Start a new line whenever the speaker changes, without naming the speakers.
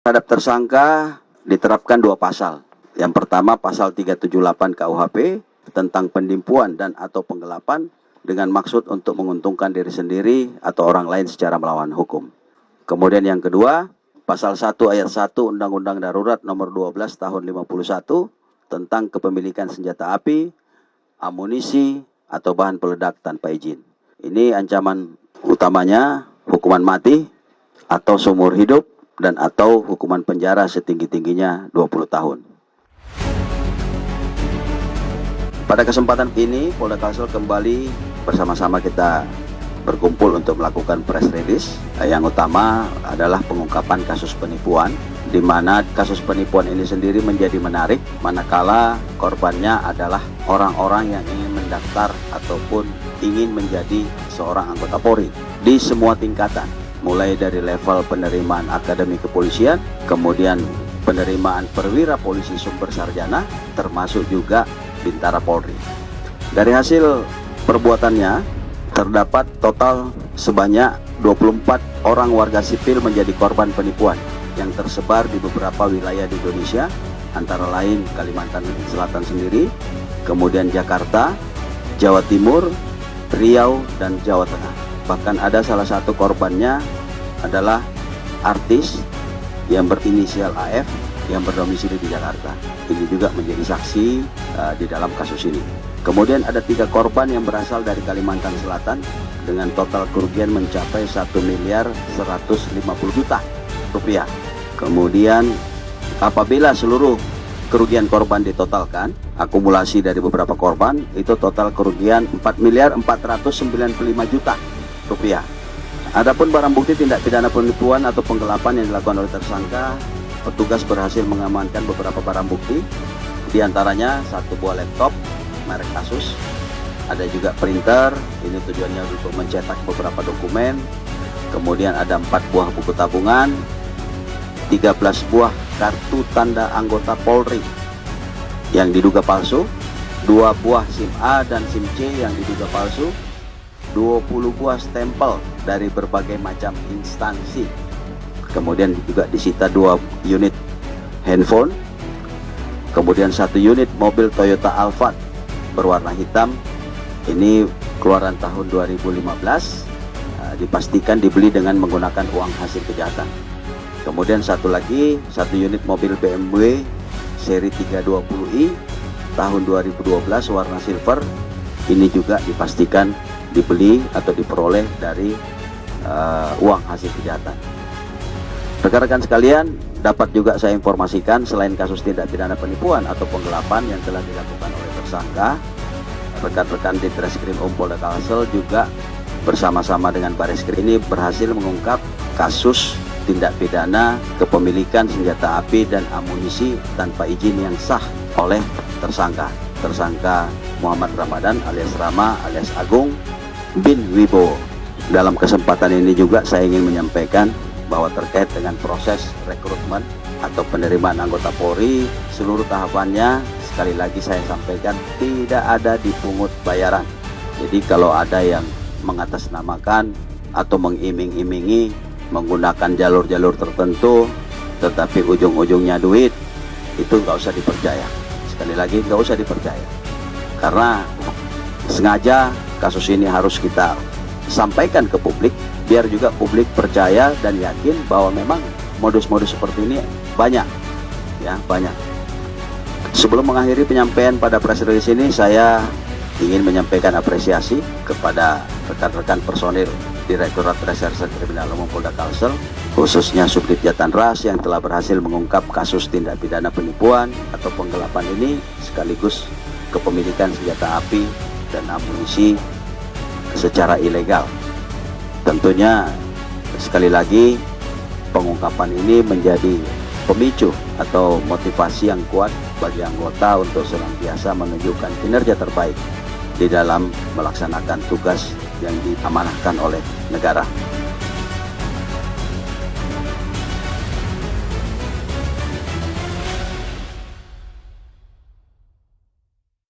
Terhadap tersangka diterapkan dua pasal. Yang pertama pasal 378 KUHP tentang penipuan dan atau penggelapan dengan maksud untuk menguntungkan diri sendiri atau orang lain secara melawan hukum. Kemudian yang kedua, pasal 1 ayat 1 Undang-Undang Darurat nomor 12 tahun 51 tentang kepemilikan senjata api, amunisi atau bahan peledak tanpa izin. Ini ancaman utamanya hukuman mati atau seumur hidup dan atau hukuman penjara setinggi-tingginya 20 tahun. Pada kesempatan ini, Polda Kalsel kembali bersama-sama kita berkumpul untuk melakukan press release. Yang utama adalah pengungkapan kasus penipuan, di mana kasus penipuan ini sendiri menjadi menarik manakala korbannya adalah orang-orang yang ingin mendaftar ataupun ingin menjadi seorang anggota Polri di semua tingkatan. Mulai dari level penerimaan akademi kepolisian, kemudian penerimaan perwira polisi sumber sarjana, termasuk juga Bintara Polri. Dari hasil perbuatannya, terdapat total sebanyak 24 orang warga sipil menjadi korban penipuan yang tersebar di beberapa wilayah di Indonesia, antara lain Kalimantan Selatan sendiri, kemudian Jakarta, Jawa Timur, Riau, dan Jawa Tengah. Bahkan ada salah satu korbannya adalah artis yang berinisial AF yang berdomisili di Jakarta. Ini juga menjadi saksi di dalam kasus ini. Kemudian ada 3 korban yang berasal dari Kalimantan Selatan dengan total kerugian mencapai 1.150 juta rupiah. Kemudian apabila seluruh kerugian korban ditotalkan, akumulasi dari beberapa korban, itu total kerugian 4.495 juta rupiah. Adapun barang bukti tindak pidana penipuan atau penggelapan yang dilakukan oleh tersangka, petugas berhasil mengamankan beberapa barang bukti, diantaranya 1 buah laptop merek Asus, ada juga printer, ini tujuannya untuk mencetak beberapa dokumen, kemudian ada 4 buah buku tabungan, 13 buah kartu tanda anggota Polri yang diduga palsu, 2 buah SIM A dan SIM C yang diduga palsu, 20 buah stempel dari berbagai macam instansi. Kemudian juga disita 2 unit handphone, kemudian 1 unit mobil Toyota Alphard berwarna hitam. Ini keluaran tahun 2015, dipastikan dibeli dengan menggunakan uang hasil kejahatan. Kemudian 1 unit mobil BMW seri 320i tahun 2012 warna silver. Ini juga dipastikan dibeli atau diperoleh dari uang hasil kejahatan. Rekan-rekan sekalian, dapat juga saya informasikan selain kasus tindak pidana penipuan atau penggelapan yang telah dilakukan oleh tersangka, rekan-rekan di Treskrim Polda Kalsel juga bersama-sama dengan Bareskrim ini berhasil mengungkap kasus tindak pidana kepemilikan senjata api dan amunisi tanpa izin yang sah oleh tersangka Muhammad Ramadan alias Rama alias Agung bin Wibowo. Dalam kesempatan ini juga saya ingin menyampaikan bahwa terkait dengan proses rekrutmen atau penerimaan anggota Polri, seluruh tahapannya sekali lagi saya sampaikan tidak ada dipungut bayaran. Jadi kalau ada yang mengatasnamakan atau mengiming-imingi menggunakan jalur-jalur tertentu tetapi ujung-ujungnya duit, itu nggak usah dipercaya. Sekali lagi nggak usah dipercaya, karena sengaja kasus ini harus kita sampaikan ke publik biar juga publik percaya dan yakin bahwa memang modus-modus seperti ini banyak. Sebelum mengakhiri penyampaian pada press release ini, saya ingin menyampaikan apresiasi kepada rekan-rekan personil Direktorat Reserse Kriminal Umum Polda Kalsel, khususnya Subdit Jatan Ras yang telah berhasil mengungkap kasus tindak pidana penipuan atau penggelapan ini sekaligus kepemilikan senjata api dan amunisi secara ilegal. Tentunya sekali lagi pengungkapan ini menjadi pemicu atau motivasi yang kuat bagi anggota untuk senantiasa menunjukkan kinerja terbaik di dalam melaksanakan tugas yang diamanahkan oleh negara.